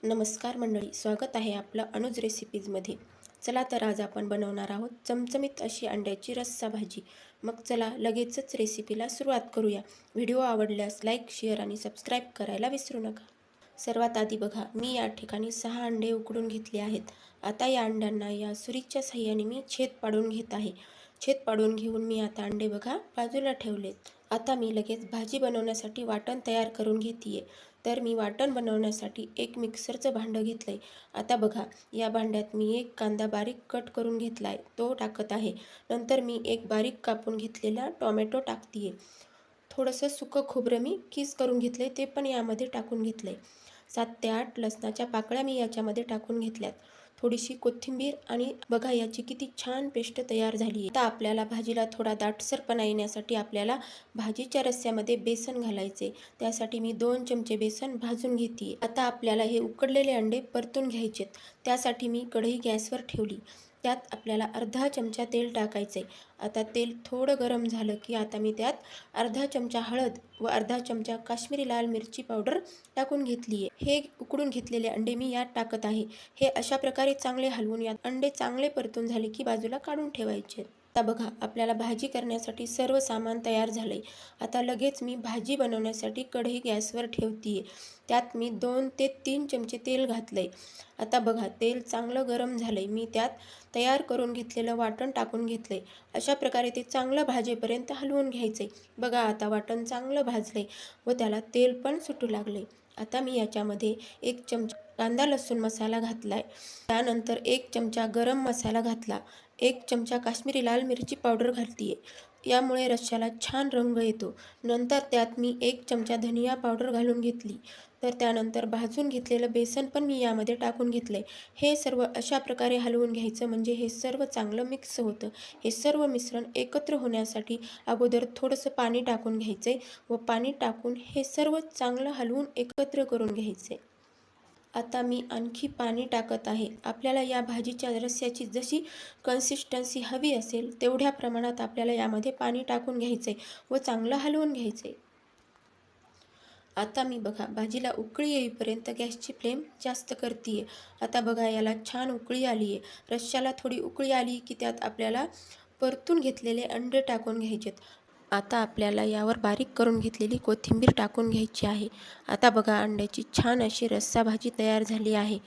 नमस्कार मंडळी, स्वागत आहे आपलं अनुज रेसिपीजमध्ये। चला तर आज आपण बनवणार आहोत चमचमीत अशी अंड्याची रस्सा भाजी। मग चला लगेचच रेसिपीला सुरुवात करूया। व्हिडिओ आवडल्यास लाईक, शेअर आणि सबस्क्राईब करायला विसरू नका। सर्वात आधी बघा, मी या ठिकाणी 6 अंडे उकडून घेतले आहेत। आता या अंड्यांना या सुरीच्या साहाय्याने मी छेद पाडून घेत आहे। छेद पाडून घेऊन मी आता अंडे बघा बाजूला ठेवलेत। आता मी लगेच भाजी बनवण्यासाठी वाटण तयार करून घेते। तर मी वाटण बनवण्यासाठी एक मिक्सरचं भांडं घेतलंय। आता बघा, या भांड्यात मी एक कांदा बारीक कट करून घेतलाय, तो टाकत आहे। नंतर मी एक बारीक कापून घेतलेला टोमॅटो टाकते। थोडंसं सुकं खोबरं मी किस करून घेतलंय, ते पण यामध्ये टाकून घेतलंय। 7 ते 8 लसणाच्या पाकळ्या मी याच्यामध्ये टाकून घेतल्यात। थोडीशी कोथिंबीर आणि बघा याची किती छान पेस्ट तयार झाली आहे। आता आपल्याला भाजीला थोडा दाटसरपणा येण्यासाठी आपल्याला भाजीच्या रस्स्यामध्ये बेसन घालायचे। त्यासाठी मी 2 चमचे बेसन भाजून घेते। आता आपल्याला हे उकडलेले अंडे परतून घ्यायचेत। त्यासाठी मी कढई गॅसवर ठेवली। त्यात आपल्याला अर्धा चमचा तेल टाकायचे। आता तेल थोडं गरम झालं की आता मी त्यात अर्धा चमचा हळद व अर्धा चमचा काश्मीरी लाल मिरची पावडर टाकून घेतली आहे। हे उकडून घेतलेले अंडे मी यात टाकत आहे। हे अशा प्रकारे चांगले हलवून यात अंडे चांगले परतून झाले की बाजूला काढून ठेवायचे। आता बघा, आपल्याला भाजी करण्यासाठी सर्व सामान तयार झालंय। आता लगेच मी भाजी बनवण्यासाठी कढई गॅसवर ठेवते। त्यात मी 2 ते 3 चमचे तेल घातलंय। आता बघा, तेल चांगलं गरम झालंय। मी त्यात तयार करून घेतलेलं वाटण टाकून घेतलंय। अशा प्रकारे ते चांगलं भाजेपर्यंत हलवून घ्यायचंय। बघा, आता वाटण चांगलं भाजलंय व त्याला तेल पण सुटू लागलंय। आता मी याच्यामध्ये 1 चमचा कांदा लसूण मसाला घातलाय। त्यानंतर 1 चमचा गरम मसाला घातला। 1 चमचा काश्मीरी लाल मिरची पावडर घालतीये, यामुळे रश्श्याला छान रंग येतो। नंतर त्यात मी 1 चमचा धनिया पावडर घालून घेतली। तर त्यानंतर भाजून घेतलेलं बेसन पण मी यामध्ये टाकून घेतलंय। हे सर्व अशा प्रकारे हलवून घ्यायचं, म्हणजे हे सर्व चांगलं मिक्स होतं। हे सर्व मिश्रण एकत्र होण्यासाठी अगोदर थोडंसं पाणी टाकून घ्यायचंय व पाणी टाकून हे सर्व चांगलं हलवून एकत्र करून घ्यायचे। आता मी आणखी पाणी टाकत आहे। आपल्याला या भाजीच्या रस्स्याची जशी कन्सिस्टन्सी हवी असेल तेवढ्या प्रमाणात आपल्याला यामध्ये पाणी टाकून घ्यायचे व चांगलं हलवून घ्यायचे। आता मी बघा, भाजीला उकळी येईपर्यंत गॅसची फ्लेम जास्त करते। आता बघा, याला छान उकळी आली आहे। रश्श्याला थोडी उकळी आली की त्यात आपल्याला परतून घेतलेले अंडे टाकून घ्यायचेत। आता आपल्याला यावर बारीक करून घेतलेली कोथिंबीर टाकून घ्यायची आहे। आता बघा, अंड्याची छान अशी रस्सा भाजी तयार झाली आहे।